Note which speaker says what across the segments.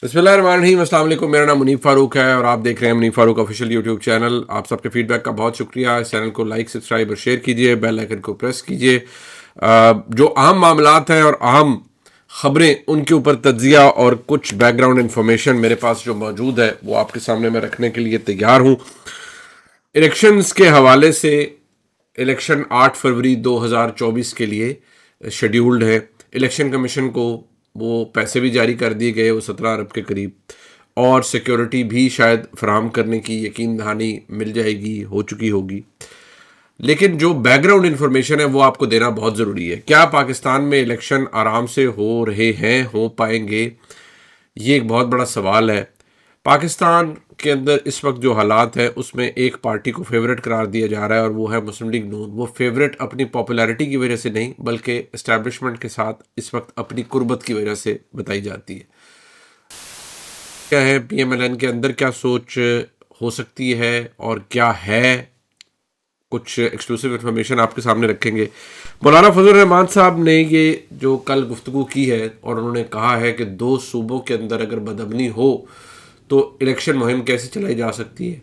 Speaker 1: بسم اللہ الرحمن الرحیم. السلام علیکم. میرا نام منیب فاروق ہے اور آپ دیکھ رہے ہیں منیب فاروق آفیشیل یوٹیوب چینل. آپ سب کے فیڈ بیک کا بہت شکریہ. اس چینل کو لائک سبسکرائب اور شیئر کیجیے, بیل آئیکن کو پریس کیجیے. جو اہم معاملات ہیں اور اہم خبریں ان کے اوپر تجزیہ اور کچھ بیک گراؤنڈ انفارمیشن میرے پاس جو موجود ہے وہ آپ کے سامنے میں رکھنے کے لیے تیار ہوں. الیکشنز کے حوالے سے الیکشن 8 فروری 2024 کے لیے شیڈیولڈ ہے. الیکشن کمیشن کو وہ پیسے بھی جاری کر دیے گئے, وہ 17 ارب کے قریب, اور سیکیورٹی بھی شاید فراہم کرنے کی یقین دہانی مل جائے گی, ہو چکی ہوگی. لیکن جو بیک گراؤنڈ انفارمیشن ہے وہ آپ کو دینا بہت ضروری ہے. کیا پاکستان میں الیکشن آرام سے ہو رہے ہیں, ہو پائیں گے؟ یہ ایک بہت بڑا سوال ہے. پاکستان کے اندر اس وقت جو حالات ہیں اس میں ایک پارٹی کو فیورٹ قرار دیا جا رہا ہے اور وہ ہے مسلم لیگ نون. وہ فیورٹ اپنی پاپولیرٹی کی وجہ سے نہیں بلکہ اسٹیبلشمنٹ کے ساتھ اس وقت اپنی قربت کی وجہ سے بتائی جاتی ہے. کیا ہے پی ایم ایل این کے اندر کیا سوچ ہو سکتی ہے اور کیا ہے, کچھ ایکسکلوسیو انفارمیشن آپ کے سامنے رکھیں گے. مولانا فضل الرحمان صاحب نے یہ جو کل گفتگو کی ہے اور انہوں نے کہا ہے کہ 2 صوبوں کے اندر اگر بدامنی ہو تو الیکشن مہم کیسے چلائی جا سکتی ہے.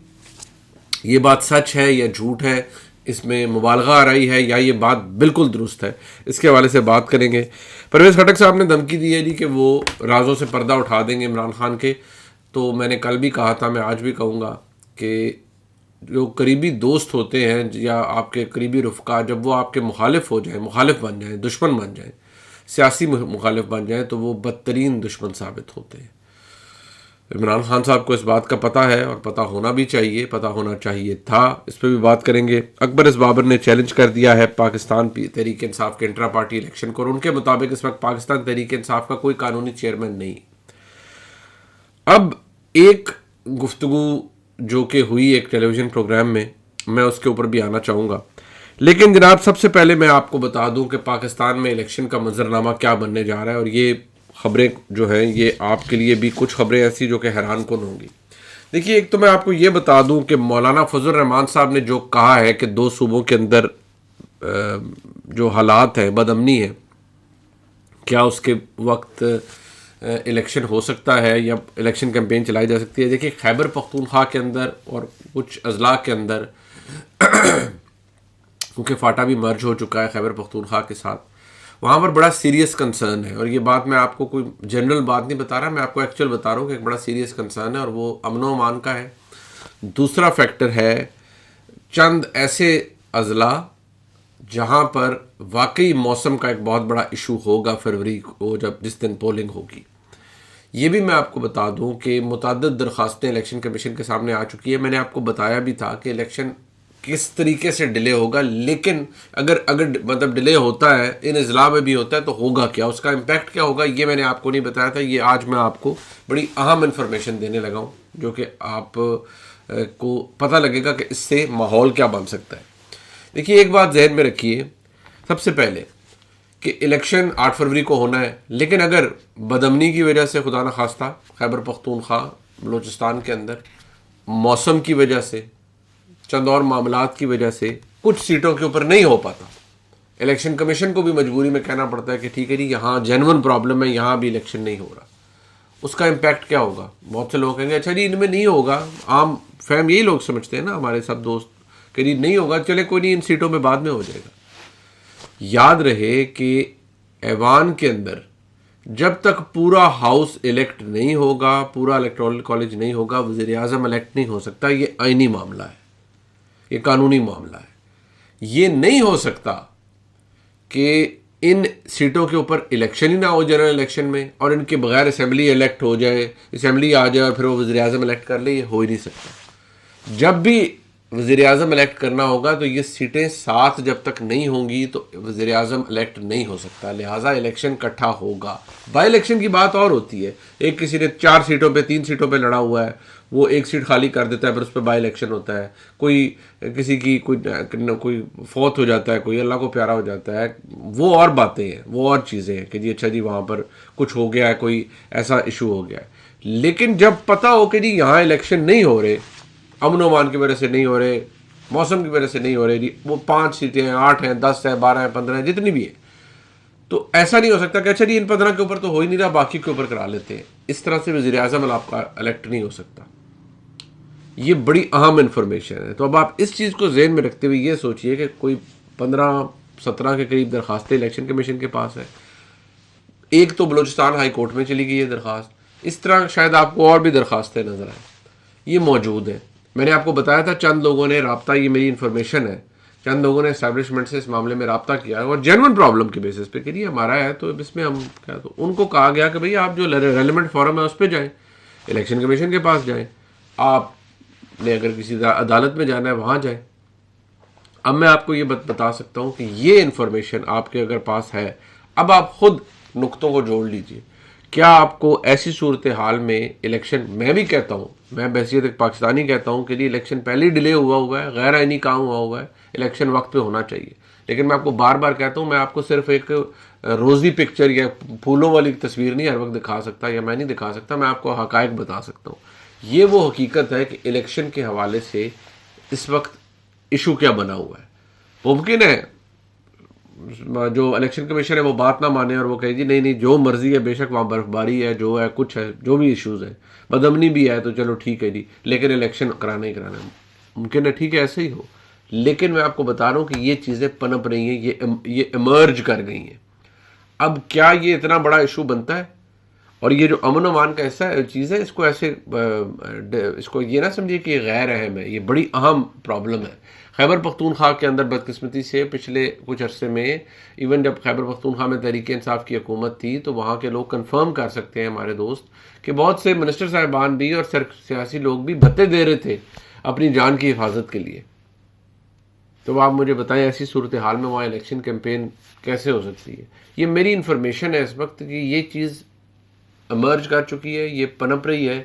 Speaker 1: یہ بات سچ ہے یا جھوٹ ہے, اس میں مبالغہ آ رہی ہے یا یہ بات بالکل درست ہے, اس کے حوالے سے بات کریں گے. پرویز خٹک صاحب نے دھمکی دی ہے جی کہ وہ رازوں سے پردہ اٹھا دیں گے عمران خان کے. تو میں نے کل بھی کہا تھا, میں آج بھی کہوں گا کہ جو قریبی دوست ہوتے ہیں یا آپ کے قریبی رفقا, جب وہ آپ کے مخالف ہو جائیں, مخالف بن جائیں, دشمن بن جائیں, سیاسی مخالف بن جائیں, تو وہ بدترین دشمن ثابت ہوتے ہیں. عمران خان صاحب کو اس بات کا پتہ ہے اور پتہ ہونا بھی چاہیے, پتہ ہونا چاہیے تھا. اس پہ بھی بات کریں گے. اکبر اس بابر نے چیلنج کر دیا ہے پاکستان تحریک انصاف کے انٹرا پارٹی الیکشن کو, اور ان کے مطابق اس وقت پاکستان تحریک انصاف کا کوئی قانونی چیئرمین نہیں. اب ایک گفتگو جو کہ ہوئی ایک ٹیلی ویژن پروگرام میں اس کے اوپر بھی آنا چاہوں گا. لیکن جناب سب سے پہلے میں آپ کو بتا دوں کہ پاکستان میں الیکشن کا منظرنامہ کیا بننے جا رہا ہے, اور یہ خبریں جو ہیں یہ آپ کے لیے بھی کچھ خبریں ایسی جو کہ حیران کن ہوں گی. دیکھیے, ایک تو میں آپ کو یہ بتا دوں کہ مولانا فضل الرحمان صاحب نے جو کہا ہے کہ 2 صوبوں کے اندر جو حالات ہیں, بدامنی ہے, کیا اس کے وقت الیکشن ہو سکتا ہے یا الیکشن کیمپین چلائی جا سکتی ہے. دیکھیے, خیبر پختونخوا کے اندر اور کچھ اضلاع کے اندر, کیونکہ فاٹا بھی مرج ہو چکا ہے خیبر پختونخوا کے ساتھ, وہاں پر بڑا سیریس کنسرن ہے. اور یہ بات میں آپ کو کوئی جنرل بات نہیں بتا رہا, میں آپ کو ایکچوئل بتا رہا ہوں کہ ایک بڑا سیریس کنسرن ہے, اور وہ امن و امان کا ہے. دوسرا فیکٹر ہے چند ایسے اضلاع جہاں پر واقعی موسم کا ایک بہت بڑا ایشو ہوگا فروری کو, جس دن پولنگ ہوگی. یہ بھی میں آپ کو بتا دوں کہ متعدد درخواستیں الیکشن کمیشن کے سامنے آ چکی ہے. میں نے آپ کو بتایا بھی تھا کہ الیکشن کس طریقے سے ڈیلے ہوگا, لیکن اگر مطلب ڈیلے ہوتا ہے, ان اضلاع میں بھی ہوتا ہے, تو ہوگا کیا, اس کا امپیکٹ کیا ہوگا, یہ میں نے آپ کو نہیں بتایا تھا. یہ آج میں آپ کو بڑی اہم انفارمیشن دینے لگا ہوں جو کہ آپ کو پتہ لگے گا کہ اس سے ماحول کیا بن سکتا ہے. دیکھیے, ایک بات ذہن میں رکھیے سب سے پہلے کہ الیکشن 8 فروری کو ہونا ہے, لیکن اگر بدامنی کی وجہ سے خدا نخواستہ خیبر پختونخوا بلوچستان کے اندر موسم کی وجہ سے, چند اور معاملات کی وجہ سے کچھ سیٹوں کے اوپر نہیں ہو پاتا, الیکشن کمیشن کو بھی مجبوری میں کہنا پڑتا ہے کہ ٹھیک ہے جی, یہاں جینون پرابلم ہے, یہاں بھی الیکشن نہیں ہو رہا. اس کا امپیکٹ کیا ہوگا؟ بہت سے لوگ کہیں گے اچھا جی ان میں نہیں ہوگا, عام فہم یہی لوگ سمجھتے ہیں نا ہمارے سب دوست, کہ جی نہیں ہوگا, چلے کوئی نہیں, ان سیٹوں میں بعد میں ہو جائے گا. یاد رہے کہ ایوان کے اندر جب تک پورا ہاؤس الیکٹ نہیں ہوگا, پورا الیکٹورل کالج نہیں ہوگا, وزیر اعظم الیکٹ نہیں ہو سکتا. یہ آئینی معاملہ ہے, یہ قانونی معاملہ ہے. یہ نہیں ہو سکتا کہ ان سیٹوں کے اوپر الیکشن ہی نہ ہو جنرل الیکشن میں, اور ان کے بغیر اسمبلی الیکٹ ہو جائے, اسمبلی آ جائے اور پھر وہ وزیر اعظم الیکٹ کر لے. یہ ہو ہی نہیں سکتا. جب بھی وزیر اعظم الیکٹ کرنا ہوگا تو یہ سیٹیں ساتھ جب تک نہیں ہوں گی تو وزیر اعظم الیکٹ نہیں ہو سکتا. لہٰذا الیکشن اکٹھا ہوگا. بائی الیکشن کی بات اور ہوتی ہے, ایک کسی نے 4 سیٹوں پہ 3 سیٹوں پہ لڑا ہوا ہے, وہ ایک سیٹ خالی کر دیتا ہے, پھر اس پہ بائی الیکشن ہوتا ہے. کوئی کسی کی کوئی فوت ہو جاتا ہے, کوئی اللہ کو پیارا ہو جاتا ہے, وہ اور باتیں ہیں, وہ اور چیزیں ہیں کہ جی اچھا جی وہاں پر کچھ ہو گیا ہے, کوئی ایسا ایشو ہو گیا ہے. لیکن جب پتہ ہو کہ جی یہاں الیکشن نہیں ہو رہے, امن و امان کی وجہ سے نہیں ہو رہے, موسم کی وجہ سے نہیں ہو رہے, جی وہ 5 سیٹیں ہیں, 8 ہیں, 10 ہیں, 12 ہیں, 15 ہیں, جتنی بھی ہیں, تو ایسا نہیں ہو سکتا کہ اچھا جی ان 15 کے اوپر تو ہو ہی نہیں رہا، باقی کے اوپر کرا لیتے ہیں. اس طرح سے وزیر اعظم آپ کا الیکٹ نہیں ہو سکتا. یہ بڑی اہم انفارمیشن ہے. تو اب آپ اس چیز کو ذہن میں رکھتے ہوئے یہ سوچئے کہ کوئی 15-17 کے قریب درخواستیں الیکشن کمیشن کے پاس ہے. ایک تو بلوچستان ہائی کورٹ میں چلی گئی ہے درخواست. اس طرح شاید آپ کو اور بھی درخواستیں نظر آئیں. یہ موجود ہیں. میں نے آپ کو بتایا تھا چند لوگوں نے رابطہ، یہ میری انفارمیشن ہے، چند لوگوں نے اسٹیبلشمنٹ سے اس معاملے میں رابطہ کیا ہے اور جینوئن پرابلم کے بیسس پہ کہ یہ ہمارا ہے تو اس میں ہم کیا، تو ان کو کہا گیا کہ بھئی آپ جو ریلیونٹ فورم ہے اس پہ جائیں، الیکشن کمیشن کے پاس جائیں، آپ نے اگر کسی عدالت میں جانا ہے وہاں جائیں. اب میں آپ کو یہ بتا سکتا ہوں کہ یہ انفارمیشن آپ کے اگر پاس ہے، اب آپ خود نقطوں کو جوڑ لیجئے. کیا آپ کو ایسی صورتحال میں الیکشن، میں بھی کہتا ہوں، میں بحیثیت ایک پاکستانی کہتا ہوں کہ جی الیکشن پہلے ہی ڈیلے ہوا ہے، غیر آئینی کام ہوا ہے، الیکشن وقت پہ ہونا چاہیے. لیکن میں آپ کو بار بار کہتا ہوں، میں آپ کو صرف ایک روزی پکچر یا پھولوں والی تصویر نہیں ہر وقت دکھا سکتا، یا میں نہیں دکھا سکتا، میں آپ کو حقائق بتا سکتا ہوں. یہ وہ حقیقت ہے کہ الیکشن کے حوالے سے اس وقت ایشو کیا بنا ہوا ہے. ممکن ہے جو الیکشن کمیشن ہے وہ بات نہ مانے اور وہ کہے جی نہیں جو مرضی ہے، بے شک وہاں برف باری ہے، جو ہے کچھ ہے، جو بھی ایشوز ہیں، بدامنی بھی ہے تو چلو ٹھیک ہے جی، لیکن الیکشن کرانا ہی کرانا ہے. ممکن ہے ٹھیک ہے ایسے ہی ہو، لیکن میں آپ کو بتا رہا ہوں کہ یہ چیزیں پنپ رہی ہیں، یہ ایمرج کر گئی ہیں. اب کیا یہ اتنا بڑا ایشو بنتا ہے؟ اور یہ جو امن و امان کا ایسا چیز ہے، اس کو ایسے اس کو یہ نہ سمجھیے کہ یہ غیر اہم ہے، یہ بڑی اہم پرابلم ہے. خیبر پختونخوا کے اندر بدقسمتی سے پچھلے کچھ عرصے میں، ایون جب خیبر پختونخوا میں تحریک انصاف کی حکومت تھی، تو وہاں کے لوگ کنفرم کر سکتے ہیں ہمارے دوست کہ بہت سے منسٹر صاحبان بھی اور سیاسی لوگ بھی بھتے دے رہے تھے اپنی جان کی حفاظت کے لیے. تو آپ مجھے بتائیں ایسی صورتحال میں وہاں الیکشن کیمپین کیسے ہو سکتی ہے؟ یہ میری انفارمیشن ہے اس وقت کہ یہ چیز ایمرج کر چکی ہے، یہ پنپ رہی ہے.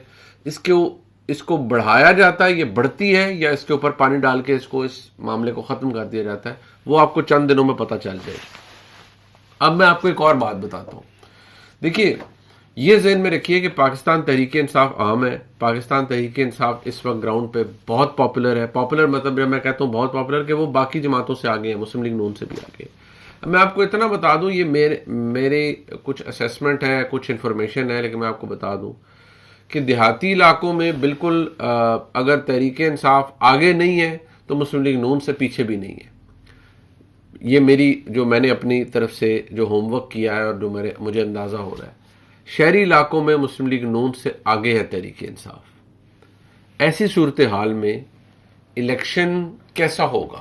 Speaker 1: اس کو بڑھایا جاتا ہے، یہ بڑھتی ہے، یا اس کے اوپر پانی ڈال کے اس معاملے کو ختم کر دیا جاتا ہے، وہ آپ کو چند دنوں میں پتہ چل جائے. اب میں آپ کو ایک اور بات بتاتا ہوں. دیکھیے، یہ ذہن میں رکھیے کہ پاکستان تحریک انصاف عام ہے. پاکستان تحریک انصاف اس وقت گراؤنڈ پہ بہت پاپولر ہے. پاپولر مطلب جب میں کہتا ہوں بہت پاپولر کہ وہ باقی جماعتوں سے آگے ہیں، مسلم لیگ نون سے بھی آگے. اب میں آپ کو اتنا بتا دوں، یہ میرے کچھ اسیسمنٹ ہے، کچھ انفارمیشن ہے، لیکن میں آپ کو بتا دوں کہ دیہاتی علاقوں میں بالکل اگر تحریک انصاف آگے نہیں ہے تو مسلم لیگ نون سے پیچھے بھی نہیں ہے. یہ میں نے اپنی طرف سے جو ہوم ورک کیا ہے اور جو مجھے اندازہ ہو رہا ہے، شہری علاقوں میں مسلم لیگ نون سے آگے ہے تحریک انصاف. ایسی صورتحال میں الیکشن کیسا ہوگا؟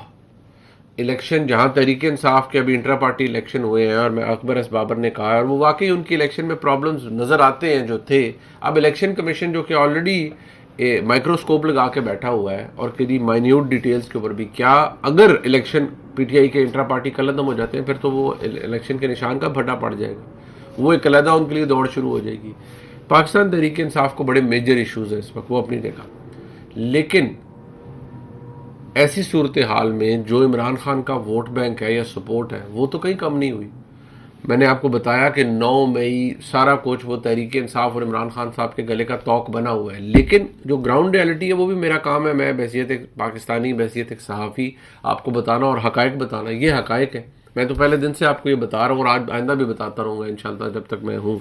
Speaker 1: الیکشن جہاں تحریک انصاف کے ابھی انٹرا پارٹی الیکشن ہوئے ہیں، اور میں اکبر اس بابر نے کہا ہے، اور وہ واقعی ان کی الیکشن میں پرابلمز نظر آتے ہیں جو تھے. اب الیکشن کمیشن جو کہ آلریڈی مائکروسکوپ لگا کے بیٹھا ہوا ہے اور کئی مائنیوٹ ڈیٹیلز کے اوپر بھی، کیا اگر الیکشن پی ٹی آئی کے انٹرا پارٹی قلعدم ہو جاتے ہیں پھر تو وہ الیکشن کے نشان کا پھٹا پڑ جائے گا، وہ ایک علیحدہ ان کے لیے دوڑ شروع ہو جائے گی. پاکستان تحریک انصاف کو بڑے میجر ایشوز ہیں اس وقت، وہ اپنی جگہ. لیکن ایسی صورتحال میں جو عمران خان کا ووٹ بینک ہے یا سپورٹ ہے، وہ تو کہیں کم نہیں ہوئی. میں نے آپ کو بتایا کہ 9 مئی سارا کچھ وہ تحریک انصاف اور عمران خان صاحب کے گلے کا توق بنا ہوا ہے. لیکن جو گراؤنڈ ریالٹی ہے وہ بھی میرا کام ہے، میں بحیثیت ایک پاکستانی، بحیثیت ایک صحافی آپ کو بتانا اور حقائق بتانا. یہ حقائق ہے. میں تو پہلے دن سے آپ کو یہ بتا رہا ہوں اور آج آئندہ بھی بتاتا رہوں گا انشاءاللہ جب تک میں ہوں.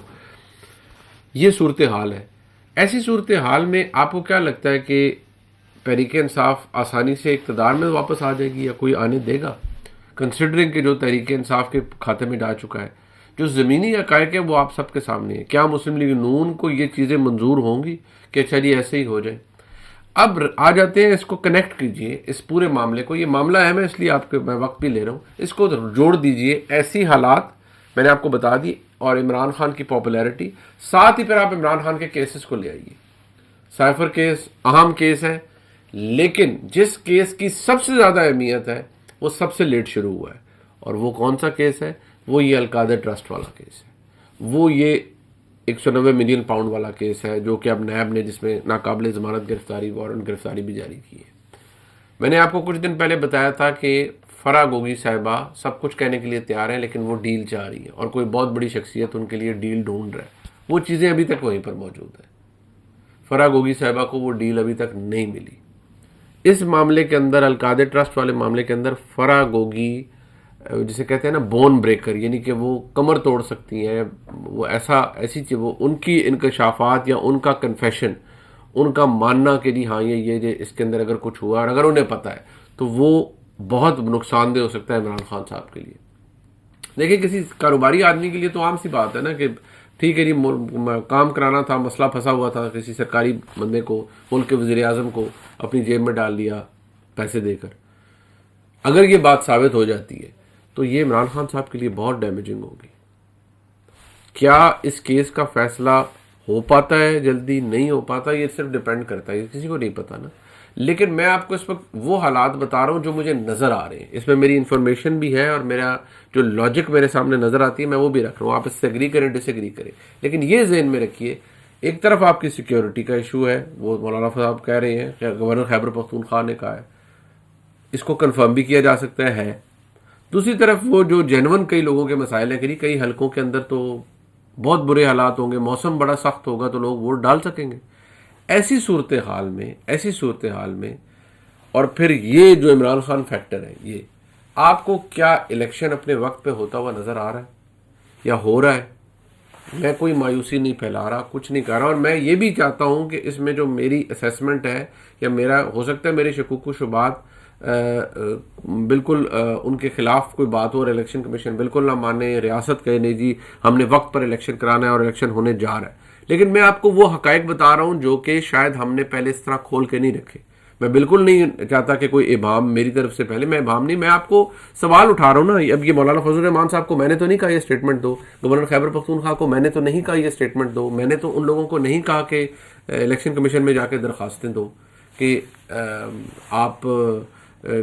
Speaker 1: یہ صورتحال ہے. ایسی صورتحال میں آپ کو کیا لگتا ہے کہ تحریک انصاف آسانی سے اقتدار میں واپس آ جائے گی یا کوئی آنے دے گا؟ کنسیڈرنگ کہ جو تحریک انصاف کے کھاتے میں ڈال چکا ہے، جو زمینی حقائق ہے وہ آپ سب کے سامنے ہے. کیا مسلم لیگ نون کو یہ چیزیں منظور ہوں گی کہ اچھا جی ایسے ہی ہو جائے؟ اب آ جاتے ہیں، اس کو کنیکٹ کیجئے اس پورے معاملے کو. یہ معاملہ اہم ہے، اس لیے آپ کے میں وقت بھی لے رہا ہوں. اس کو جوڑ دیجئے ایسی حالات میں نے آپ کو بتا دی، اور عمران خان کی پاپولیرٹی، ساتھ ہی پھر آپ عمران خان کے کیسز کو لے آئیے. سائفر کیس اہم کیس ہے، لیکن جس کیس کی سب سے زیادہ اہمیت ہے وہ سب سے لیٹ شروع ہوا ہے. اور وہ کون سا کیس ہے؟ وہ یہ القادر ٹرسٹ والا کیس ہے. وہ یہ 190 ملین پاؤنڈ والا کیس ہے جو کہ اب نیب نے، جس میں ناقابل ضمانت گرفتاری، وارنٹ گرفتاری بھی جاری کی ہے. میں نے آپ کو کچھ دن پہلے بتایا تھا کہ فرح گوگی صاحبہ سب کچھ کہنے کے لیے تیار ہیں، لیکن وہ ڈیل چاہ رہی ہیں، اور کوئی بہت بڑی شخصیت ان کے لیے ڈیل ڈھونڈ رہا ہے. وہ چیزیں ابھی تک وہیں پر موجود ہیں. فرح گوگی صاحبہ کو وہ ڈیل ابھی تک نہیں ملی. اس معاملے کے اندر، القادر ٹرسٹ والے معاملے کے اندر، فرح گوگی جسے کہتے ہیں نا بون بریکر، یعنی کہ وہ کمر توڑ سکتی ہیں، وہ ایسی چیز، وہ ان کی انکشافات یا ان کا کنفیشن، ان کا ماننا کہ جی ہاں یہ اس کے اندر اگر کچھ ہوا اور اگر انہیں پتہ ہے تو وہ بہت نقصان دہ ہو سکتا ہے عمران خان صاحب کے لیے. دیکھیں کسی کاروباری آدمی کے لیے تو عام سی بات ہے نا کہ ٹھیک ہے جی کام کرانا تھا، مسئلہ پھنسا ہوا تھا، کسی سرکاری بندے کو، ملک کے وزیر اعظم کو اپنی جیب میں ڈال دیا پیسے دے کر. اگر یہ بات ثابت ہو جاتی ہے تو یہ عمران خان صاحب کے لیے بہت ڈیمیجنگ ہوگی. کیا اس کیس کا فیصلہ ہو پاتا ہے جلدی، نہیں ہو پاتا، یہ صرف ڈیپینڈ کرتا ہے، یہ کسی کو نہیں پتا نا. لیکن میں آپ کو اس وقت وہ حالات بتا رہا ہوں جو مجھے نظر آ رہے ہیں، اس میں میری انفارمیشن بھی ہے اور میرا جو لاجک میرے سامنے نظر آتی ہے میں وہ بھی رکھ رہا ہوں. آپ اس سے ایگری کریں ڈس ایگری کریں، لیکن یہ ذہن میں رکھیے ایک طرف آپ کی سیکیورٹی کا ایشو ہے، وہ مولانا صاحب کہہ رہے ہیں، گورنر خیبر پختونخوا نے کہا ہے، اس کو کنفرم بھی کیا جا سکتا ہے. دوسری طرف وہ جو جینون کئی لوگوں کے مسائل ہیں کہ کئی حلقوں کے اندر تو بہت برے حالات ہوں گے، موسم بڑا سخت ہوگا تو لوگ ووٹ ڈال سکیں گے. ایسی صورتحال میں اور پھر یہ جو عمران خان فیکٹر ہے، یہ آپ کو کیا الیکشن اپنے وقت پہ ہوتا ہوا نظر آ رہا ہے یا ہو رہا ہے؟ میں کوئی مایوسی نہیں پھیلا رہا، کچھ نہیں کر رہا، اور میں یہ بھی چاہتا ہوں کہ اس میں جو میری اسیسمنٹ ہے یا میرا ہو سکتا ہے میرے شکوک و شبہات بالکل ان کے خلاف کوئی بات ہو اور الیکشن کمیشن بالکل نہ مانے، ریاست کہے نہیں جی ہم نے وقت پر الیکشن کرانا ہے اور الیکشن ہونے جا رہا ہے. لیکن میں آپ کو وہ حقائق بتا رہا ہوں جو کہ شاید ہم نے پہلے اس طرح کھول کے نہیں رکھے. میں بالکل نہیں چاہتا کہ کوئی ابہام میری طرف سے، پہلے میں ابہام نہیں، میں آپ کو سوال اٹھا رہا ہوں نا. اب یہ مولانا فضل الرحمان صاحب کو میں نے تو نہیں کہا یہ اسٹیٹمنٹ دو، گورنر خیبر پختونخوا کو میں نے تو نہیں کہا یہ اسٹیٹمنٹ دو، میں نے تو ان لوگوں کو نہیں کہا کہ الیکشن کمیشن میں جا کے درخواستیں دو کہ آپ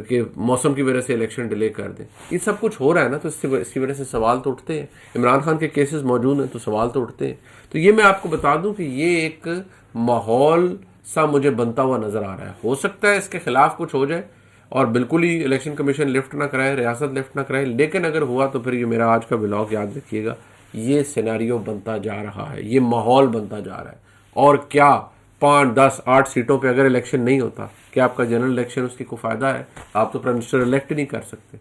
Speaker 1: کہ موسم کی وجہ سے الیکشن ڈیلے کر دیں. یہ سب کچھ ہو رہا ہے نا، تو اس کی وجہ سے سوال تو اٹھتے ہیں. عمران خان کے کیسز موجود ہیں تو سوال تو اٹھتے ہیں. تو یہ میں آپ کو بتا دوں کہ یہ ایک ماحول سا مجھے بنتا ہوا نظر آ رہا ہے. ہو سکتا ہے اس کے خلاف کچھ ہو جائے اور بالکل ہی الیکشن کمیشن لفٹ نہ کرائے، ریاست لفٹ نہ کرائے، لیکن اگر ہوا تو پھر یہ میرا آج کا ولاگ یاد رکھیے گا، یہ سیناریو بنتا جا رہا ہے، یہ ماحول بنتا جا رہا ہے. اور کیا 5 10 8 سیٹوں پہ اگر الیکشن نہیں ہوتا، کہ آپ کا جنرل الیکشن اس کی کوئی فائدہ ہے؟ آپ تو پرائم منسٹر الیکٹ نہیں کر سکتے.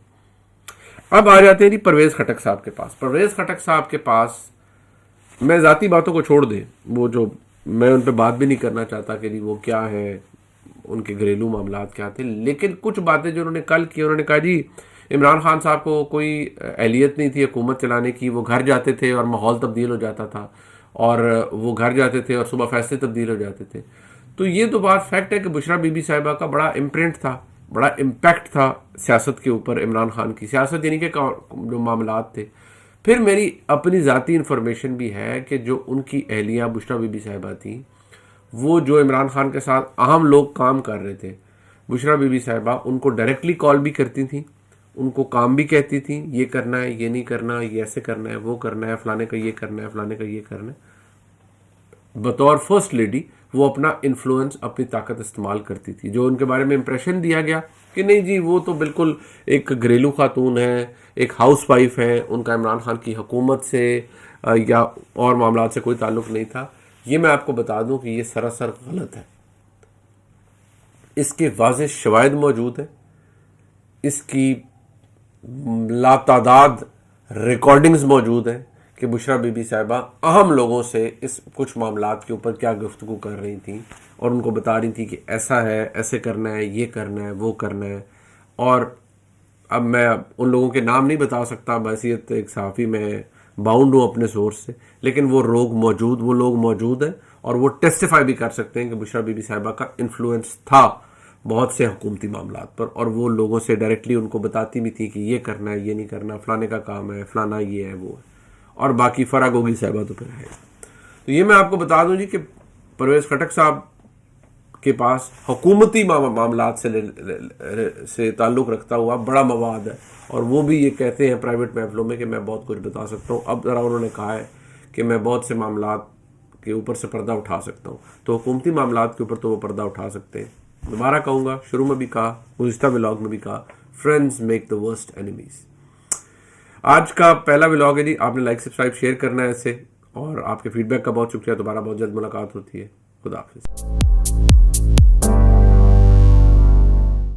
Speaker 1: اب آ جاتے ہیں جی پرویز خٹک صاحب کے پاس. پرویز خٹک صاحب کے پاس میں ذاتی باتوں کو چھوڑ دیں، وہ جو میں ان پہ بات بھی نہیں کرنا چاہتا کہ جی وہ کیا ہے، ان کے گھریلو معاملات کیا تھے، لیکن کچھ باتیں جو انہوں نے کل کی، انہوں نے کہا جی عمران خان صاحب کو کوئی اہلیت نہیں تھی حکومت چلانے کی، وہ گھر جاتے تھے اور ماحول تبدیل ہو جاتا تھا، اور وہ گھر جاتے تھے اور صبح فیصلے تبدیل ہو جاتے تھے. تو یہ تو بات فیکٹ ہے کہ بشرا بی بی صاحبہ کا بڑا امپرنٹ تھا، بڑا امپیکٹ تھا سیاست کے اوپر عمران خان کی، سیاست یعنی کہ جو معاملات تھے. پھر میری اپنی ذاتی انفارمیشن بھی ہے کہ جو ان کی اہلیہ بشرا بی بی صاحبہ تھیں، وہ جو عمران خان کے ساتھ اہم لوگ کام کر رہے تھے، بشرا بی بی صاحبہ ان کو ڈائریکٹلی کال بھی کرتی تھیں، ان کو کام بھی کہتی تھیں، یہ کرنا ہے، یہ نہیں کرنا، یہ ایسے کرنا ہے، وہ کرنا ہے، فلانے کا یہ کرنا ہے، فلانے کا یہ کرنا ہے. بطور فرسٹ لیڈی وہ اپنا انفلوئنس، اپنی طاقت استعمال کرتی تھی. جو ان کے بارے میں امپریشن دیا گیا کہ نہیں جی وہ تو بالکل ایک گھریلو خاتون ہے، ایک ہاؤس وائف ہے، ان کا عمران خان کی حکومت سے یا اور معاملات سے کوئی تعلق نہیں تھا، یہ میں آپ کو بتا دوں کہ یہ سراسر غلط ہے. اس کے واضح شواہد موجود ہیں، اس کی لاتعداد ریکارڈنگز موجود ہیں کہ بشرا بی بی صاحبہ اہم لوگوں سے اس کچھ معاملات کے اوپر کیا گفتگو کر رہی تھیں اور ان کو بتا رہی تھیں کہ ایسا ہے، ایسے کرنا ہے، یہ کرنا ہے، وہ کرنا ہے. اور اب میں ان لوگوں کے نام نہیں بتا سکتا، بحیثیت ایک صحافی میں باؤنڈ ہوں اپنے سورس سے، لیکن وہ لوگ موجود ہیں اور وہ ٹیسٹیفائی بھی کر سکتے ہیں کہ بشرا بی بی صاحبہ کا انفلوئنس تھا بہت سے حکومتی معاملات پر، اور وہ لوگوں سے ڈائریکٹلی ان کو بتاتی بھی تھی کہ یہ کرنا ہے، یہ نہیں کرنا، فلانے کا کام ہے، فلانا یہ ہے، وہ ہے. اور باقی فرا گوگی صاحبہ تو پھر ہے. تو یہ میں آپ کو بتا دوں جی کہ پرویز خٹک صاحب کے پاس حکومتی معاملات سے تعلق رکھتا ہوا بڑا مواد ہے، اور وہ بھی یہ کہتے ہیں پرائیویٹ محفلوں میں کہ میں بہت کچھ بتا سکتا ہوں. اب ذرا انہوں نے کہا ہے کہ میں بہت سے معاملات کے اوپر سے پردہ اٹھا سکتا ہوں، تو حکومتی معاملات کے اوپر تو وہ پردہ اٹھا سکتے ہیں. دوبارہ کہوں گا، شروع میں بھی کہا، گزشتہ ولاگ میں بھی کہا، friends make the worst enemies. آج کا پہلا ولاگ ہے جی، آپ نے لائک سبسکرائب شیئر کرنا ہے اسے، اور آپ کے فیڈ بیک کا بہت شکریہ. دوبارہ بہت جلد ملاقات ہوتی ہے. خدا حافظ.